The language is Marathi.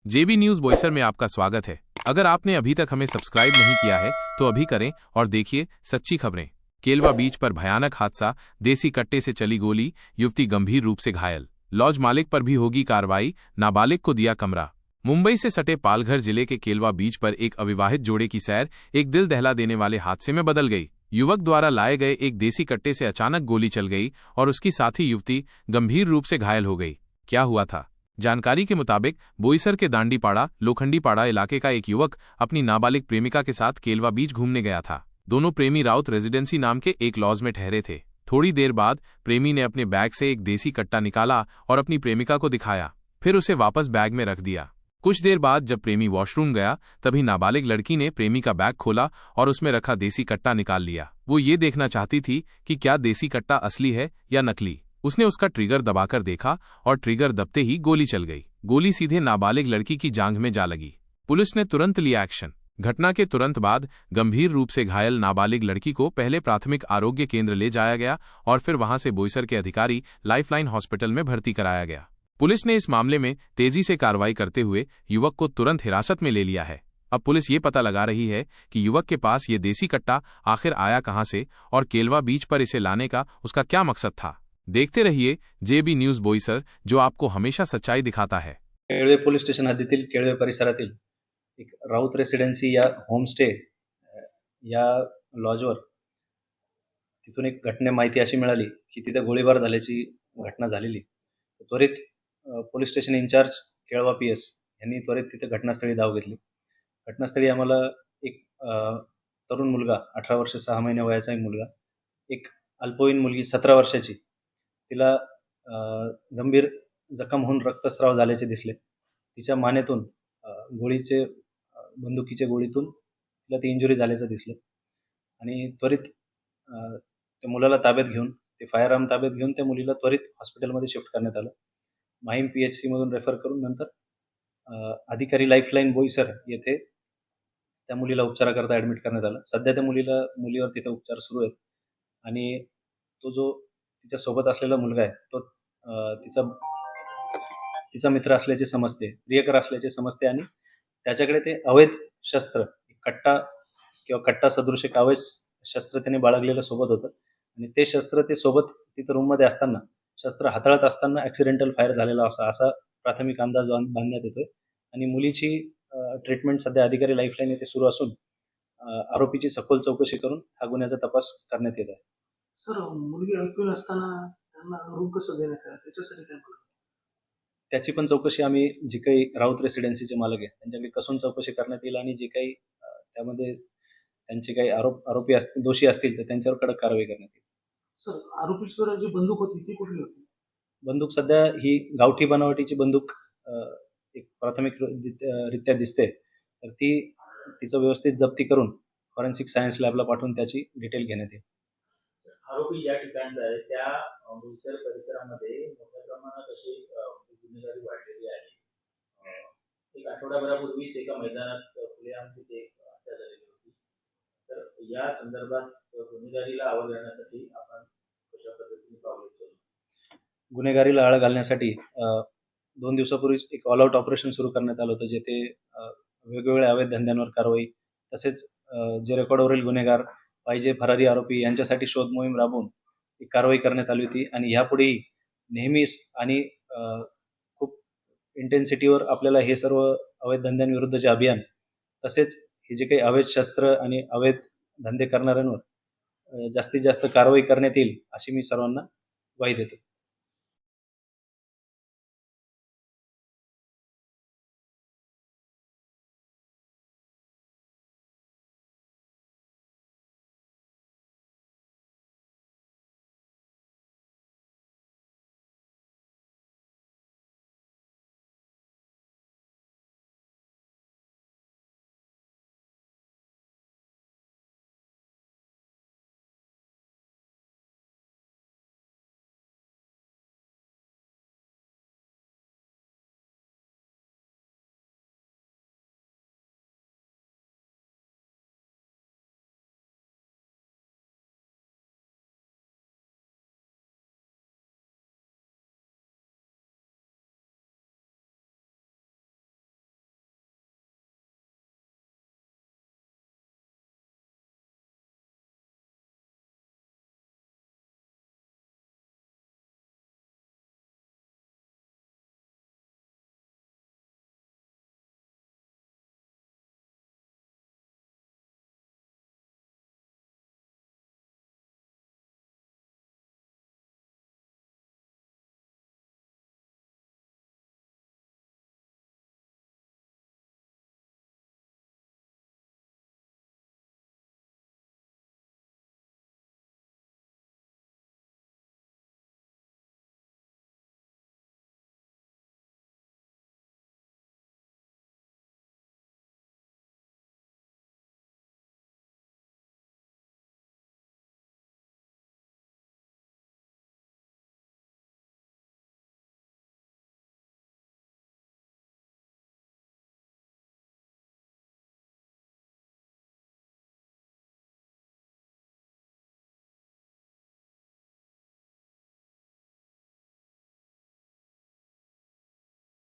जेबी न्यूज बोईसर में आपका स्वागत है। अगर आपने अभी तक हमें सब्सक्राइब नहीं किया है तो अभी करें और देखिए सच्ची खबरें। केलवा बीच पर भयानक हादसा, देसी कट्टे से चली गोली, युवती गंभीर रूप से घायल। लॉज मालिक पर भी होगी कार्रवाई, नाबालिग को दिया कमरा। मुंबई से सटे पालघर जिले के केलवा बीच पर एक अविवाहित जोड़े की सैर एक दिल दहला देने वाले हादसे में बदल गई। युवक द्वारा लाए गए एक देसी कट्टे से अचानक गोली चल गई और उसकी साथी युवती गंभीर रूप से घायल हो गई। क्या हुआ था? जानकारी के मुताबिक बोईसर के दांडीपाड़ा लोखंडीपाड़ा इलाके का एक युवक अपनी नाबालिग प्रेमिका के साथ केलवा बीच घूमने गया था। दोनों प्रेमी राउत रेजिडेंसी नाम के एक लॉज में ठहरे थे। थोड़ी देर बाद प्रेमी ने अपने बैग से एक देसी कट्टा निकाला और अपनी प्रेमिका को दिखाया, फिर उसे वापस बैग में रख दिया। कुछ देर बाद जब प्रेमी वॉशरूम गया तभी नाबालिग लड़की ने प्रेमी का बैग खोला और उसमें रखा देसी कट्टा निकाल लिया। वो ये देखना चाहती थी कि क्या देसी कट्टा असली है या नकली। उसने उसका ट्रिगर दबाकर देखा और ट्रिगर दबते ही गोली चल गई। गोली सीधे नाबालिग लड़की की जांघ में जा लगी। पुलिस ने तुरंत लिया एक्शन। घटना के तुरंत बाद गंभीर रूप से घायल नाबालिग लड़की को पहले प्राथमिक आरोग्य केंद्र ले जाया गया और फिर वहां से बोईसर के अधिकारी लाइफलाइन हॉस्पिटल में भर्ती कराया गया। पुलिस ने इस मामले में तेजी से कार्रवाई करते हुए युवक को तुरंत हिरासत में ले लिया है। अब पुलिस ये पता लगा रही है कि युवक के पास ये देसी कट्टा आखिर आया कहां से और केलवा बीच पर इसे लाने का उसका क्या मकसद था। देखते रहिए जेबी न्यूज बोईसर, जो आपको हमेशा सच्चाई दिखाता है। केळवे पोलीस स्टेशन हद्दीतील केळवे परिसरातील एक राऊत रेसिडेन्सी या होमस्टे या लॉजवर तिथून एक घटने माहिती अशी मिळाली की तिथे गोळीबार झाल्याची घटना झालेली. त्वरित police station in-charge Kelva PS. यांनी त्वरित तिथे घटनास्थळी धाव घेतली. घटनास्थळी आम्हाला एक तरुण मुलगा 18 वर्ष 6 महिने वयाचा एक मुलगा, एक अल्पवयीन मुलगी 17 वर्षाची, तिला गंभीर जखम होऊन रक्तस्राव झाल्याचे दिसले. तिच्या मानेतून बंदुकीच्या गोळीतून तिला ती इंजुरी झाल्याचं दिसलं आणि त्वरित त्या मुलाला ताब्यात घेऊन ते फायर आर्म ताब्यात घेऊन त्या मुलीला त्वरित हॉस्पिटलमध्ये शिफ्ट करण्यात आलं. माहीम पी.एच.सीमधून रेफर करून नंतर अधिकारी लाईफलाईन बोईसर येथे त्या मुलीला उपचाराकरता ॲडमिट करण्यात आलं. सध्या त्या मुलीवर तिथे उपचार सुरू आहेत आणि तो जो तिच्या सोबत असलेला मुलगा आहे तो तिचा मित्र असल्याचे समजते, प्रियकर असल्याचे समजते आणि त्याच्याकडे ते अवैध शस्त्र, कट्टा किंवा कट्टा सदृश एक अवैध शस्त्र त्याने बाळगलेलं सोबत होतं आणि ते शस्त्र ते सोबत तिथं रूममध्ये असताना शस्त्र हाताळत असताना ॲक्सिडेंटल फायर झालेला असा प्राथमिक अंदाज बांधण्यात येतोय आणि मुलीची ट्रीटमेंट सध्या अधिकारी लाईफलाईन येथे सुरू असून आरोपीची सखोल चौकशी करून हा गुन्ह्याचा तपास करण्यात येत आहे. सर, मुलगी अल्पवयीन असताना त्यांना रूम कसं देण्यात आलं त्याच्यासाठी काय म्हणतात? त्याची पण चौकशी आम्ही जे काही राऊत रेसिडेन्सीचे मालक आहेत त्यांच्याकडे कसून चौकशी करण्यात येईल आणि जे काही त्यामध्ये त्यांचे काही आरोपी असतील, दोषी असतील तर त्यांच्यावर कडक कारवाई करण्यात येईल. सर, आरोपीकडे जी बंदूक होती ती कुठली होती? बंदूक सध्या ही गावठी बनावटीची बंदूक एक प्राथमिक रित्या दिसते, तर तिचं व्यवस्थित जप्ती करून फॉरेन्सिक सायन्स लॅबला पाठवून त्याची डिटेल घेण्यात येईल. आरोपी ज्या ठिकाणचा आहे त्या बोईसर परिसरामध्ये मोठ्या प्रमाणात अशी गुन्हेगारी वाढलेली आहे. एक आठवडाभरापूर्वीच एका मैदानात खुलेआम तिथे हत्या झालेली होती. तर या संदर्भात गुन्हेगारीला आळा घालण्यासाठी आपण कशा पद्धतीने पावले उचलतो? गुन्हेगारीला आळा घालण्यासाठी 2 दिवसापूर्वीच एक ऑल आउट ऑपरेशन सुरू करण्यात आलं होतं, जेथे वेगवेगळ्या अवैध धंद्यांवर कारवाई, तसेच जे रेकॉर्डवरील गुन्हेगार, पाहिजे फरारी आरोपी यांच्यासाठी शोध मोहीम राबवून एक कारवाई करण्यात आली होती आणि यापुढेही नेहमीच आणि खूप इंटेन्सिटीवर आपल्याला हे सर्व अवैध धंद्यांविरुद्धचे अभियान, तसेच हे जे काही अवैध शस्त्र आणि अवैध धंदे करणाऱ्यांवर जास्तीत जास्त कारवाई करण्यात येईल अशी मी सर्वांना ग्वाही देतो.